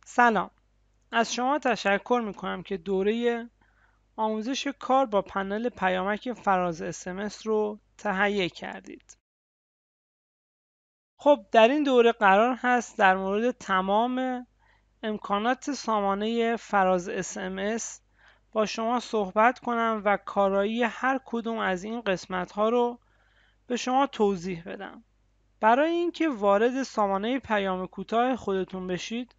سلام. از شما تشکر میکنم که دوره آموزش کار با پنل پیامک فراز SMS رو تهیه کردید. خب در این دوره قرار هست در مورد تمام امکانات سامانه فراز SMS با شما صحبت کنم و کارایی هر کدوم از این قسمت ها رو به شما توضیح بدم. برای اینکه وارد سامانه پیام کوتاه خودتون بشید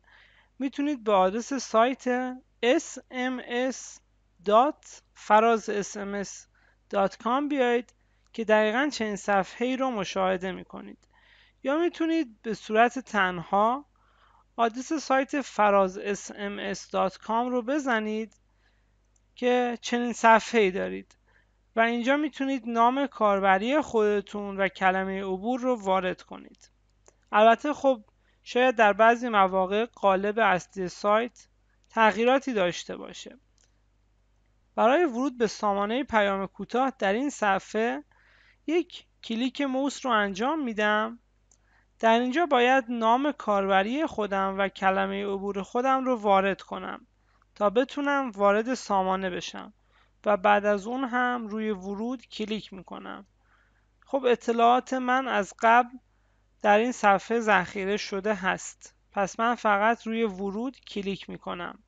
میتونید به آدرس سایت sms.farazsms.com بیایید که دقیقاً چنین صفحه‌ای رو مشاهده میکنید، یا میتونید به صورت تنها آدرس سایت farazsms.com رو بزنید که چنین صفحه‌ای دارید و اینجا میتونید نام کاربری خودتون و کلمه عبور رو وارد کنید. البته خب شاید در بعضی مواقع قالب اصلی سایت تغییراتی داشته باشه. برای ورود به سامانه پیام کوتاه در این صفحه یک کلیک موس رو انجام میدم. در اینجا باید نام کاربری خودم و کلمه عبور خودم رو وارد کنم تا بتونم وارد سامانه بشم و بعد از اون هم روی ورود کلیک میکنم. خب اطلاعات من از قبل در این صفحه ذخیره شده هست، پس من فقط روی ورود کلیک میکنم.